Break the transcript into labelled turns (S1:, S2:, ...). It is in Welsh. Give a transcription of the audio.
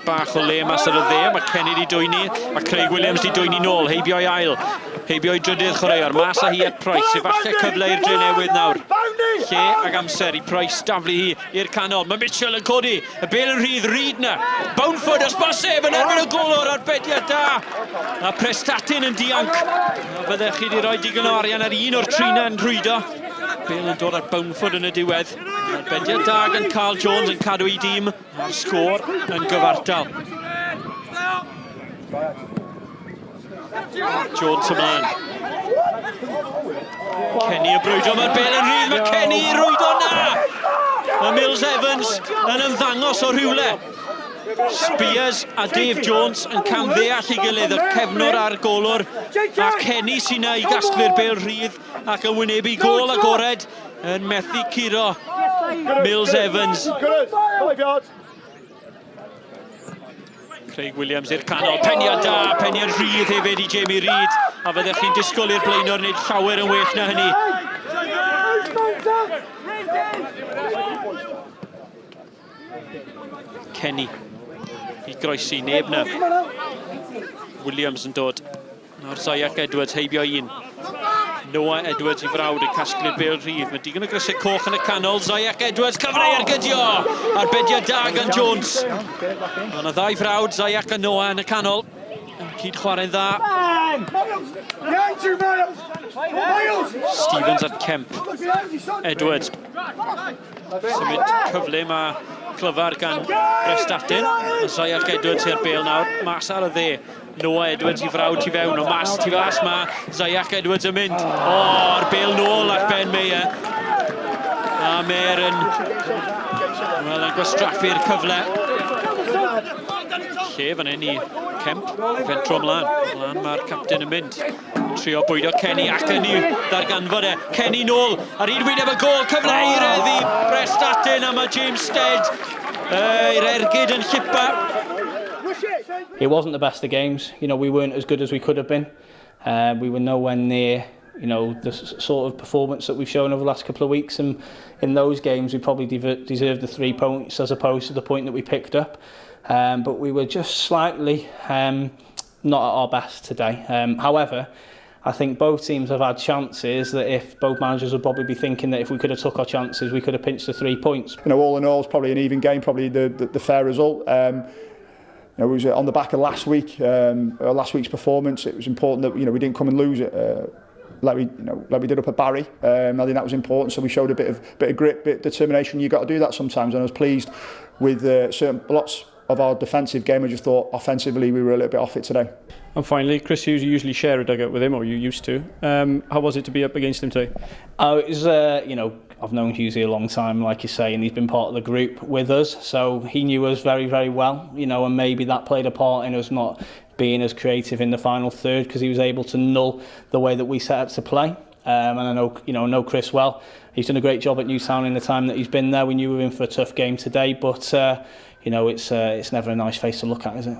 S1: Bach o le mas ar y dde, mae Kenny di dwyni, mae Craig Williams di dwyni nôl, heibio'i ail, heibio'i drydydd chwaraewr, mas a hi at Price, efallai cyfle i'r Drenewydd nawr. Lle ag amser i Price daflu hi i'r canol, mae Mitchell yn codi, y bel yn rhydd, Reid na, Bownford os bosib yn erbyn y golwr arbediad da. A Prestatyn yn dianc, a fyddech chi di roi digon o arian ar un o'r trina yn rhwydo. Bel yn dod ar Bownford yn y diwedd. Arbediad da gan Carl Jones yn cadw i dîm, a'r sgôr yn gyfartal. Jones ymlaen. Kenny y brwydo, mae'r bel yn rhydd, mae Kenny i rwydo na! Mae Mills Evans yn ymddangos o rhywle. Spears a Dave Jones yn camddeall i gilydd, y cefnwr a'r golwr. A Kenny sy'n i gasglu'r bel rhydd ac yn wynebu gol agored yn methu curo Mills Evans. Craig Williams i'r canol, peniad da, peniad rhydd hefyd i Jamie Reid. A fyddech chi'n disgwyl i'r blaenor wneud llawer yn well na hynny. Kenny i groesi, neb na. Williams yn dod. Nawr Zayach Edwards heibio un. Noah Edwards i frawd yn casglu'r bel rhydd. Mae digon o grysau coch yn y canol. Zayach Edwards, cyfle i'r gydio. Arbediad da gan Jones. Mae yna ddau frawd, Zayach a Noah yn y canol. Cyd chwarae'n dda. Stevens at Kemp. Edwards. Symud cyfle mae clyfar gan Prestatyn. Zayach Edwards i'r bel nawr. Mas ar y dde. Noah Edwards i frawd tu fewn. O mas tu fas mae Zayach Edwards yn mynd. O'r bel nôl ac Ben Meyer. A Meyer yn gwastraffu'r cyfle. Lle fan hyn i Kemp. Fentro ymlaen. Ymlaen mae'r captain yn mynd. Trio bwydo Kenny ac yn i'w ddarganfod e. Kenny nôl. Ar un wyneb y gol. Cyfle i reddi Prestatyn a mae James Stead. I'r ergyd yn llipa.
S2: It wasn't the best of games. You know, we weren't as good as we could have been. We were nowhere near, you know, the sort of performance that we've shown over the last couple of weeks. And in those games, we probably deserved the 3 points as opposed to the point that we picked up. But we were just slightly not at our best today. However, I think both teams have had chances that if both managers would probably be thinking that if we could have took our chances, we could have pinched the 3 points.
S3: You know, all in all, it's probably an even game, probably the fair result. You know, it was on the back of last week's performance. It was important that we didn't come and lose it like we did up at Barry. I think that was important. So we showed a bit of grit, bit of determination. You got to do that sometimes. And I was pleased with lots of our defensive game. I just thought offensively we were a little bit off it today.
S4: And finally, Chris Hughes, you usually share a dugout with him, or you used to. How was it to be up against him today?
S2: It was, you know, I've known Hughesy a long time, like you say, and he's been part of the group with us, so he knew us very, very well, you know, and maybe that played a part in us not being as creative in the final third because he was able to null the way that we set out to play. And I know Chris well. He's done a great job at Newtown in the time that he's been there. We knew we were in for a tough game today, but you know, it's never a nice face to look at, is it?